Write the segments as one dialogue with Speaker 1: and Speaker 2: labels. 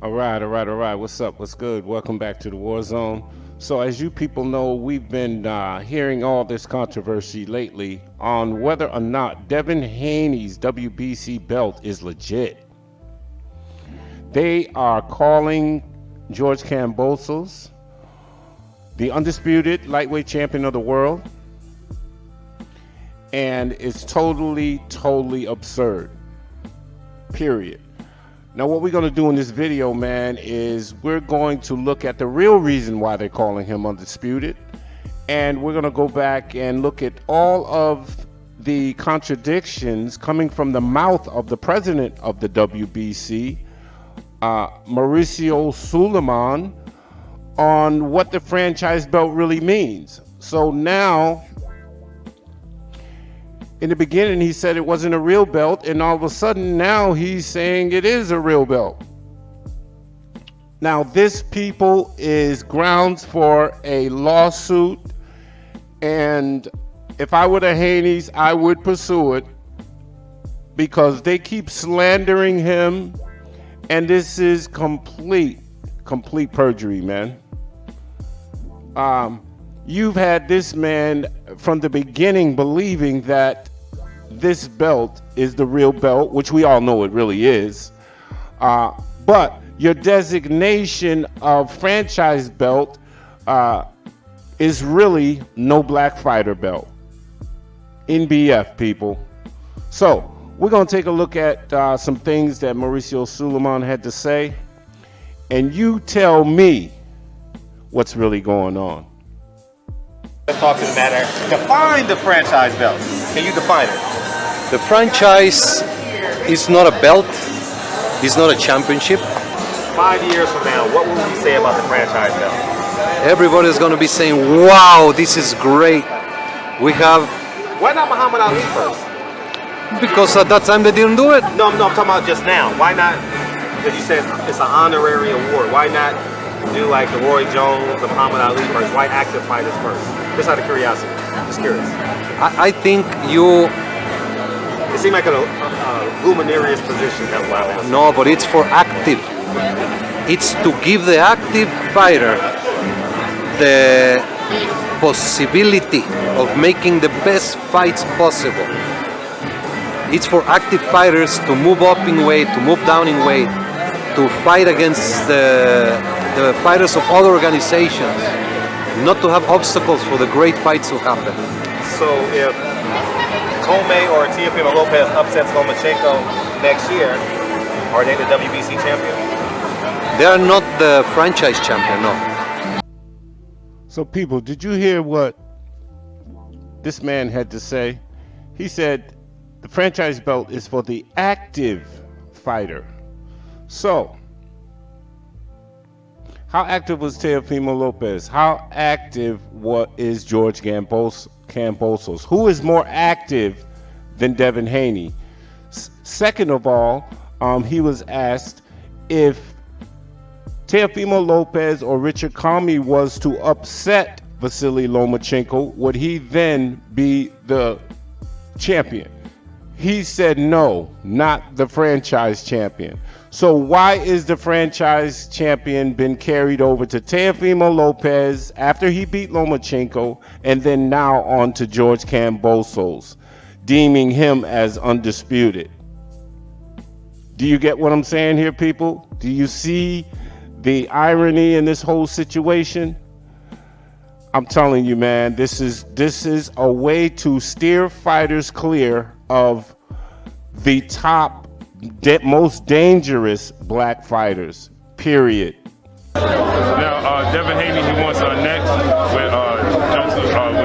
Speaker 1: All right. What's up? What's good? Welcome back to the War Zone. So as you people know, we've been hearing all this controversy lately on whether or not Devin Haney's WBC belt is legit. They are calling George Kambosos the undisputed lightweight champion of the world. And it's totally absurd. Period. Now what we're going to do in this video, man, is we're going to look at the real reason why they're calling him undisputed. And we're going to go back and look at all of the contradictions coming from the mouth of the president of the WBC, Mauricio Suleiman, on what the franchise belt really means. So now, in the beginning, he said it wasn't a real belt, and all of a sudden now he's saying it is a real belt. Now, this, people, is grounds for a lawsuit, and if I were the Haneys, I would pursue it because they keep slandering him, and this is complete perjury, man. You've had this man from the beginning believing that this belt is the real belt, which we all know it really is. But your designation of franchise belt is really no black fighter belt. NBF, people. So we're going to take a look at some things that Mauricio Suleiman had to say. And you tell me what's really going on.
Speaker 2: Let's talk to the matter. Define the franchise belt. Can you define it?
Speaker 3: The franchise is not a belt, it's not a championship.
Speaker 2: 5 years from now, what will we say about the franchise belt?
Speaker 3: Everybody's going to be saying, wow, this is great. We have...
Speaker 2: Why not Muhammad Ali first?
Speaker 3: Because at that time they didn't do it.
Speaker 2: No, I'm talking about just now. Why not, because you said it's an honorary award, why not do like the Roy Jones, the Muhammad Ali first? Why active fighters first? Just out of curiosity. Just curious.
Speaker 3: I think you...
Speaker 2: It seemed like a luminarious position, that's why I asked.
Speaker 3: No, but it's for active. It's to give the active fighter the possibility of making the best fights possible. It's for active fighters to move up in weight, to move down in weight, to fight against the fighters of other organizations, not to have obstacles for the great fights to happen.
Speaker 2: So if Comey or Teofimo Lopez upsets Lomachenko next year, are they the WBC champion?
Speaker 3: They are not the franchise champion, no.
Speaker 1: So people, did you hear what this man had to say? He said the franchise belt is for the active fighter. So, how active was Teofimo Lopez? How active is George Kambosos? Who is more active than Devin Haney? Second of all, he was asked if Teofimo Lopez or Richard Comey was to upset Vasily Lomachenko, would he then be the champion? He said no, not the franchise champion. So why is the franchise champion been carried over to Teofimo Lopez after he beat Lomachenko, and then now on to George Kambosos, deeming him as undisputed? Do you get what I'm saying here, people? Do you see the irony in this whole situation? I'm telling you, man, this is a way to steer fighters clear of the top, most dangerous black fighters, period.
Speaker 4: Now, Devin Haney, he wants next with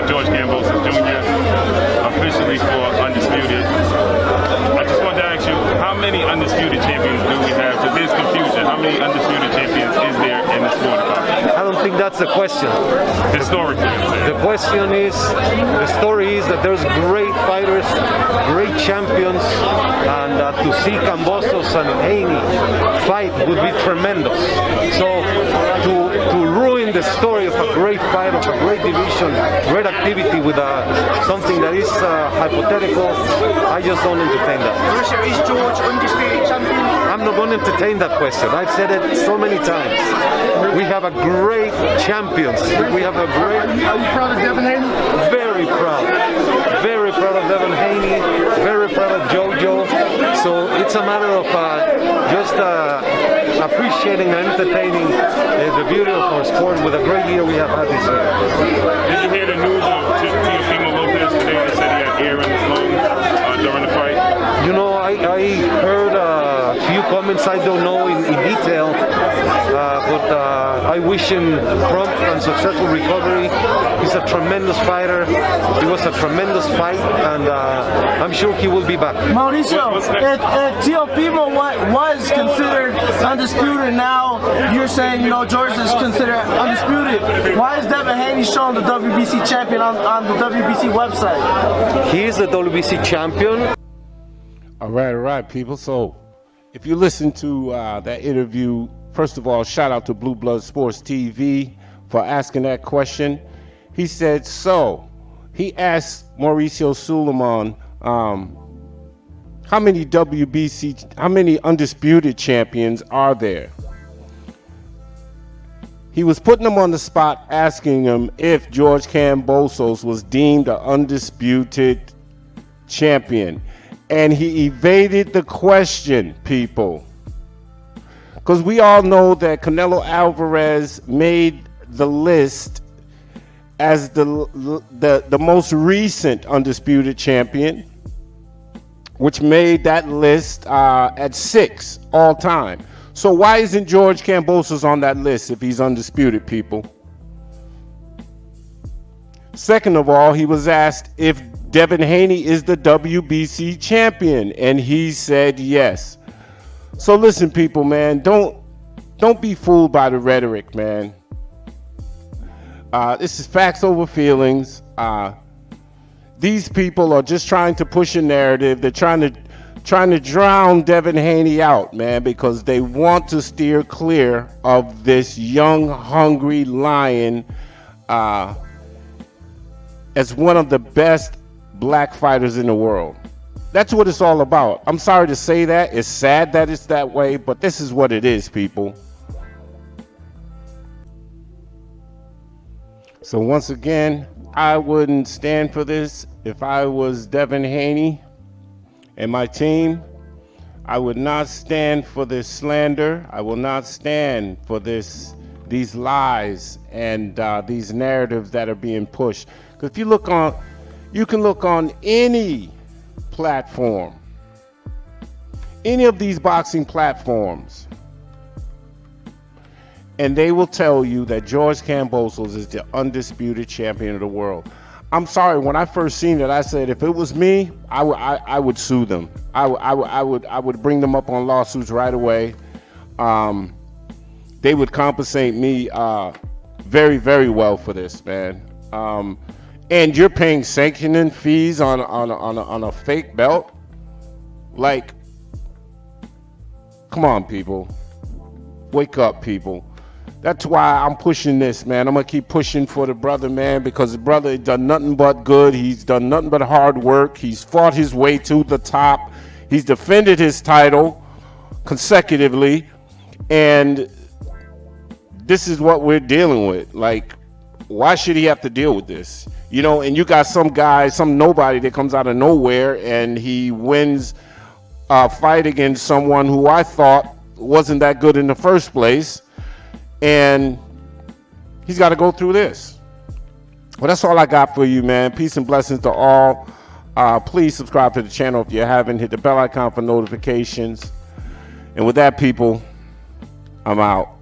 Speaker 4: George Kambosos Jr. officially for undisputed. I just wanted to ask you, how many undisputed champions do we have? Because there's confusion. How many undisputed champions is there in the sport?
Speaker 5: I don't think that's the question.
Speaker 4: Historically,
Speaker 5: the question is, the story is that there's great fighters, great champions, and to see Kambosos and Haney fight would be tremendous. So to ruin hearing the story of a great fight, of a great division, great activity with something that is hypothetical, I just don't entertain that.
Speaker 6: Mauricio, is George undisputed champion?
Speaker 5: I'm not going to entertain that question. I've said it so many times. We have a great champions. We have a great.
Speaker 6: Are you proud of Devin Haney?
Speaker 5: Very proud. Very proud of Devin Haney. Very proud of JoJo. So it's a matter of just appreciating and entertaining the beauty of our sport with a great year we have had this year.
Speaker 4: Did you hear the news of Teofimo Lopez today that said he had air in his lungs during the fight?
Speaker 5: You know, I heard a few comments I don't know in detail, but I wish him prompt and successful recovery. He's a tremendous fighter. It was a tremendous fight, and I'm sure he will be back.
Speaker 6: Mauricio, if Teofimo was considered undisputed, now you're saying, you know, George is considered undisputed. Why is Devin Haney showing the WBC champion on the WBC website?
Speaker 5: He is the WBC champion.
Speaker 1: All right, people. So if you listen to that interview, first of all, shout out to Blue Blood Sports TV for asking that question. He said, so he asked Mauricio Sulaiman, how many undisputed champions are there? He was putting him on the spot, asking him if George Kambosos was deemed an undisputed champion. And he evaded the question, people. Because we all know that Canelo Alvarez made the list as the most recent undisputed champion, which made that list at 6 all time. So why isn't George Kambosos on that list if he's undisputed, people? Second of all, he was asked if Devin Haney is the WBC champion, and he said yes. So listen, people, man, don't be fooled by the rhetoric, man. This is facts over feelings. These people are just trying to push a narrative. They're trying to drown Devin Haney out, man, because they want to steer clear of this young, hungry lion as one of the best black fighters in the world. That's what it's all about. I'm sorry to say that. It's sad that it's that way, but this is what it is, people. So once again, I wouldn't stand for this if I was Devin Haney and my team. I would not stand for this slander. I will not stand for these lies and these narratives that are being pushed. Because if you look on, you can look on any platform, any of these boxing platforms, and they will tell you that George Kambosos is the undisputed champion of the world. I'm sorry, when I first seen it, I said if it was me, I would sue them. I would bring them up on lawsuits right away. They would compensate me very, very well for this, man. And you're paying sanctioning fees on a fake belt? Like, come on, people. Wake up, people. That's why I'm pushing this, man. I'm going to keep pushing for the brother, man, because the brother has done nothing but good. He's done nothing but hard work. He's fought his way to the top. He's defended his title consecutively. And this is what we're dealing with. Like, why should he have to deal with this? You know, and you got some guy, some nobody that comes out of nowhere and he wins a fight against someone who I thought wasn't that good in the first place. And he's got to go through this. Well, that's all I got for you, man. Peace and blessings to all. Please subscribe to the channel if you haven't. Hit the bell icon for notifications. And with that, people, I'm out.